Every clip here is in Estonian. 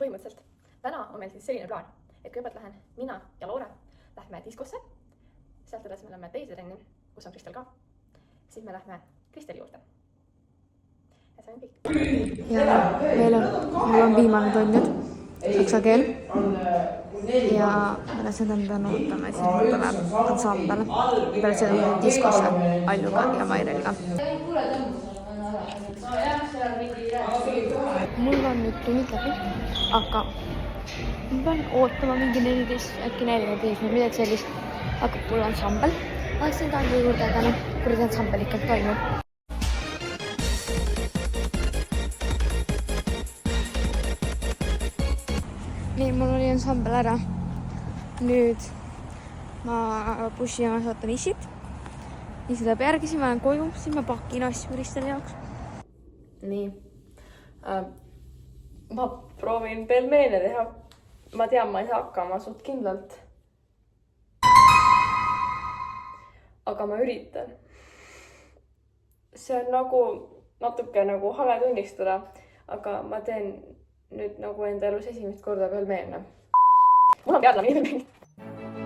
põhimõtteliselt täna on meil siis selline plaan, et kõigepealt lähen mina ja Loore lähme diskosse, sealt edasi me lähme teise trenni, kus on Kristel ka, siis me lähme Kristeli juurde. Ja see on kõik. Ja mul on viimane tund nüüd, saksa keel. Ja pärast seda me peame ootama, et siis tuleb ansambel. Pärast seda me diskosse Aljuga ja Maireliga. Mul on nüüd tunnid läbi, aga ma pean ootama mingi 14, äkki 45 või midagi sellist. Hakkab tulla ansambel. Vaatsin Alju juurde, aga noh, kuradi ansambel ikka toimub. Nii, mul oli ansambel ära. Nüüd ma bussijamas ootan Issit. Issi tuleb järgi, siis ma lähen koju, siis ma pakin asju Kristeli jaoks. Nii. Ma proovin pelmeene teha. Ma tean, ma ei saa hakkama suht kindlalt. Aga ma üritan. See on nagu natuke nagu hale tunnistada, aga ma teen nüüd nagu enda elus esimest korda pelmeene. Mul on peadlane pelmeeni.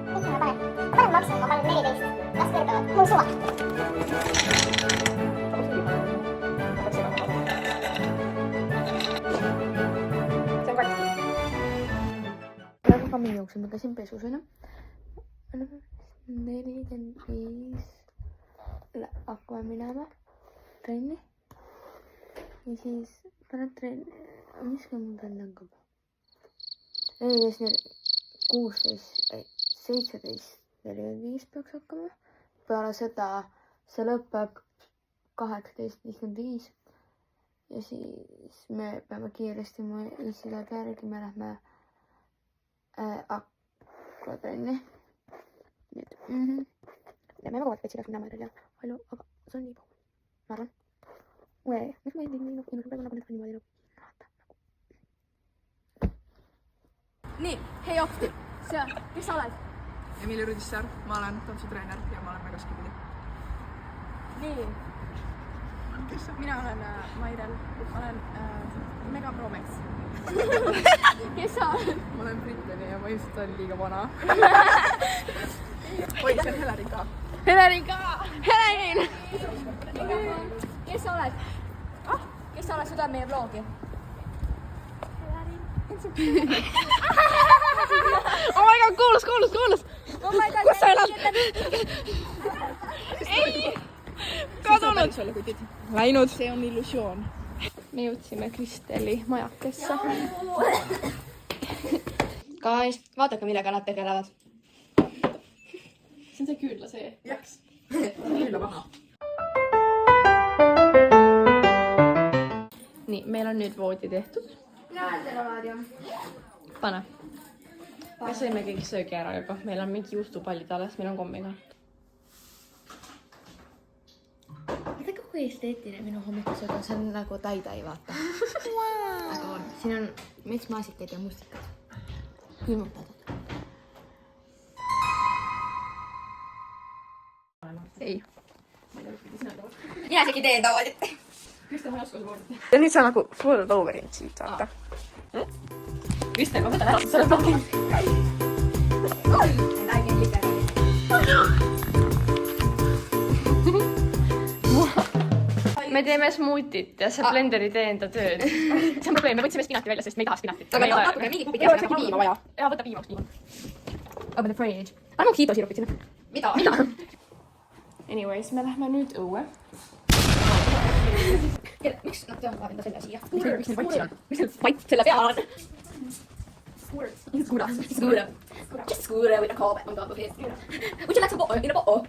Miks ma panen? Ma panen maksimum, ma panen 14. Las kõrgavad. Mul suva. See on katki. Praegu ka minu jooksul, ma käisin pesus, on ju. 45 hakkame minema trenni. Ja siis pärast trenni, mis ka mul trenni hakkab? 17:45 peaks hakkama. Peale seda see lõpeb 18:55. Ja siis me peame kiiresti mu Issile järgi, me lähme akvatrenni. Nüüd. Ja me väga vaatame, et siin oleks minna Mairel ja Alju, aga see on nii pool. Ma arvan. Miks ma ei teinud nii praegu nagu need niimoodi nagu. Nii, hei Opti, kes sa oled? Emilia Rudissaar, ma olen tantsutreener ja ma olen Megaskipidi. Nii, mina olen Mairel, ma olen Megapromex. Kes sa oled? Ma olen Brittany ja ma ilmselt olen liiga vana. Oi, see on Helerin ka. Helerin ka! Helerin! Kes sa oled? Kes sa oled, süda meie vlogi? Oh my god, kuulus! Kus sa elad? Ei! Kadunud! Läinud. See on illusioon. Me jõudsime Kristeli majakesse. Guys, vaadake, millega nad tegelevad. See on see küünla see. Jaks. Küünla maha. Nii, meil on nüüd voodi tehtud. Pane. Me sõime kõik söögi ära juba. Meil on mingi juustupallid alles, meil on kommiga. Vaata kui esteetiline minu hommikusöög on, see on nagu tai-tai, vaata. Aga on, siin on metsmaasikaid ja mustikad. Külmutatud. Ei. Mina isegi teen tavaliselt. Kristel, ma ei oska su voodit. Ja nüüd sa nagu pulled over'id siit, vaata. Kristel, ma võtan ära, sa oled vahel. Me teeme smuutit ja see blender ei tee enda tööd. See on probleem, me võtsime spinati välja, sest me ei taha spinatit. Aga natuke mingi kupi Ei oleks äkki piima vaja. Jaa, võta piima, piima. Open the fridge. Anna mu hiidosirupit sinna. Mida? Anyways, me lähme nüüd õue. Miks nad teevad enda selle siia? Miks neil vait seal on? Miks neil vait selle peal on? Skuura. Skuura with a cob on top of his. Would you like some water in a bottle?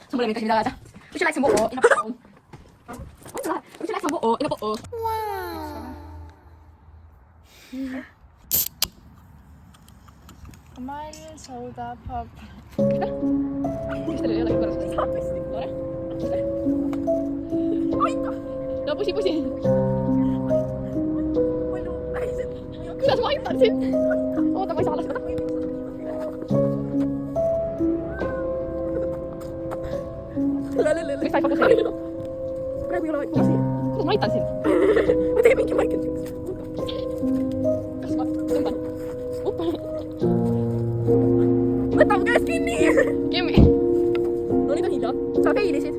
See on mulle midagi mida öelda. Would you like some water in a bottle? Would you like some water in a bottle? Mile soda pop. Kristel ei olegi korras. Loore. No pusi. Kuidas ma aitan sind? Oota, ma ei saa alla seda. Miks sa ei fokuseeri? Praegu ei ole vaid pusi. Kuidas ma aitan sind? Ma teen mingi Michael Jackson. Kas ma tõmban? sa veinisid.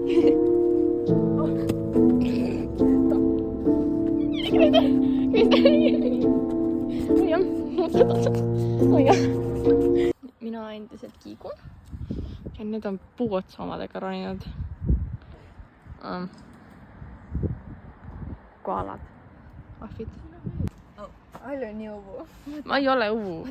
mina endiselt kiigun ja nüüd on puuotsa omadega roninud koalad, ahvid. Allu on nii uvu. ma ei ole uvu.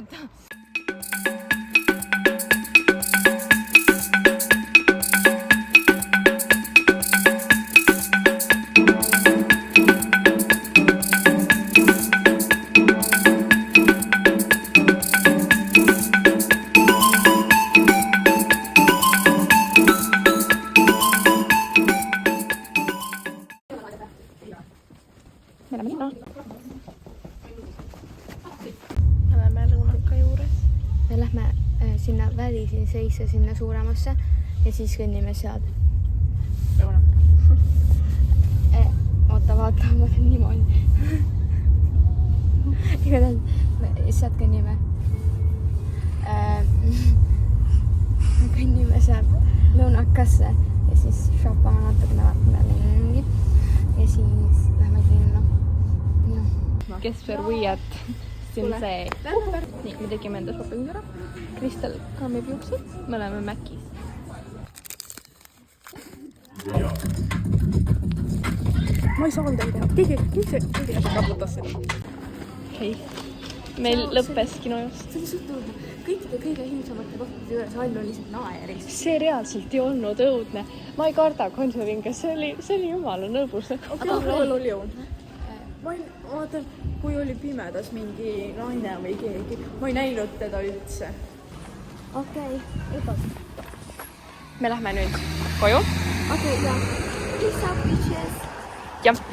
Oleme lõunaka juures. me lähme sinna välisin seissa sinna suuremasse ja siis kõnnime sealt. oota, vaata, ma teen niimoodi. igatahes me sealt kõnnime. me kõnnime sealt lõunakasse ja siis shoppame natukene, vaatame ringi ja siis lähme linna. Guess where we at? Sinsei. nii, me tegime enda shoppingu ära. Kristel kammib juuksed, me oleme Mäkis. Ma ei saa midagi teha. Keegi kaputas seda. Okei. Meil lõppes kinojust. see oli suht õudne. Kõikide kõige hiilsamate kohtade juures Allu lihtsalt naeris. See reaalselt ei olnud õudne. Ma ei karda konsuringe, see oli jumala nõbus. Mul oli õudne. Ma ei, vaata, kui oli pimedas mingi naine või keegi, ma ei näinud teda üldse. Okei. Me lähme nüüd koju. Okei, ja. Peace out, bitches. Jah.